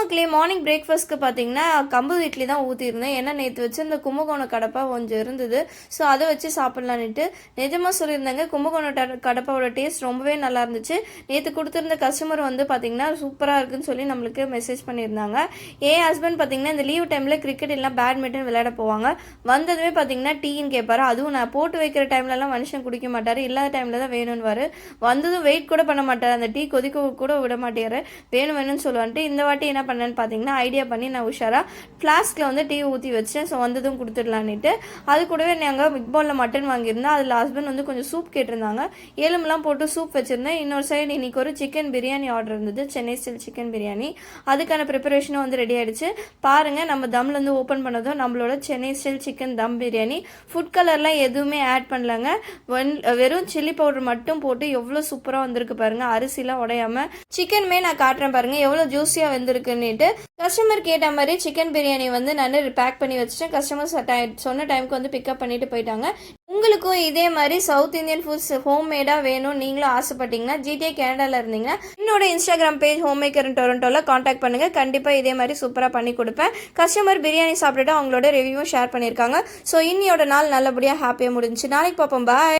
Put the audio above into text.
மக்களே மார்னிங் பிரேக்ஃபாஸ்ட்க்கு பார்த்தீங்கன்னா கம்பு இட்லி தான் ஊற்றிருந்தேன். ஏன்னா நேற்று வச்சு இந்த கும்பகோணம் கடப்பா கொஞ்சம் இருந்தது. ஸோ அதை வச்சு சாப்பிட்லான்ட்டு நிஜமாக சொல்லியிருந்தாங்க. கும்பகோணம் கடப்பாவோட டேஸ்ட் ரொம்பவே நல்லா இருந்துச்சு. நேற்று கொடுத்துருந்த கஸ்டமர் வந்து பார்த்தீங்கன்னா சூப்பராக இருக்குன்னு சொல்லி நம்மளுக்கு மெசேஜ் பண்ணியிருந்தாங்க. என் ஹஸ்பண்ட் பார்த்தீங்கன்னா இந்த லீவ் டைமில் கிரிக்கெட் இல்லைனா பேட்மிண்டன் விளையாட போவாங்க. வந்ததுமே பார்த்தீங்கன்னா டீன்னு கேட்பாரு. அதுவும் நான் போட்டு வைக்கிற டைம்லலாம் மனுஷன் குடிக்க மாட்டார். இல்லாத டைமில் தான் வேணும்னு வந்ததும் வெயிட் கூட பண்ண மாட்டார். அந்த டீ கொதிக்க கூட விட மாட்டேறாரு. வேணும்னு சொல்லுவான்ட்டு இந்த வாட்டி என்ன பண்ணேன்னு பார்த்தீங்கன்னா ஐடியா பண்ணி நான் உஷாராக ஃப்ளாஸ்கில் வந்து டீ ஊற்றி வச்சேன். ஸோ வந்ததும் கொடுத்துடலான்ட்டு அது கூடவே நாங்கள் பிக் பவுலில் மட்டன் வாங்கியிருந்தோம். அதில் ஹஸ்பண்ட் வந்து கொஞ்சம் சூப் கேட்டிருந்தாங்க. எலும்புலாம் போட்டு சூப் வச்சுருந்தேன். இன்னொரு சைடு இன்றைக்கி ஒரு சிக்கன் பிரியாணி ஆர்டர் இருந்தது. Chennai style chicken biryani. அதுக்கான ப்ரிப்பரேஷனும் வந்து ரெடி ஆகிடுச்சு. பாருங்கள், நம்ம தம்லேருந்து ஓப்பன் பண்ணதும் நம்மளோட சென்னை ஸ்டைல் சிக்கன் தம் பிரியாணி. ஃபுட் கலர்லாம் எதுவுமே ஆட் பண்ணலங்க. வெறும் சில்லி பவுடர் மட்டும் போட்டு எவ்வளோ சூப்பராக வந்திருக்கு பாருங்கள். அரிசிலாம் உடையாமல் சிக்கனுமே நான் காட்டுறேன் பாருங்கள் எவ்வளோ ஜூஸியாக வெந்திருக்குன்னுட்டு. கஸ்டமர் கேட்ட மாதிரி சிக்கன் பிரியாணி வந்து நான் பேக் பண்ணி வச்சுட்டேன். கஸ்டமர் சொன்ன டைமுக்கு வந்து பிக்கப் பண்ணிட்டு போயிட்டாங்க. உங்களுக்கும் இதே மாதிரி சவுத் இந்தியன் ஃபுட்ஸ் ஹோம்மேடாக வேணும் நீங்களும் ஆசைப்பட்டீங்கன்னா ஜிடிஏ கனடாவில் இருந்தீங்கன்னா என்னோட Instagram page home maker in டொரண்டோவில் காண்டாக்ட் பண்ணுங்கள். கண்டிப்பாக இதே மாதிரி சூப்பராக பண்ணி கொடுப்பேன். கஸ்டமர் பிரியாணி சாப்பிட்டுட்டு அவங்களோட ரிவ்யூவும் ஷேர் பண்ணியிருக்காங்க. ஸோ இன்னியோட நாள் நல்லபடியாக ஹாப்பியாக முடிஞ்சுச்சு. நாளைக்கு பார்ப்போம். பாய்.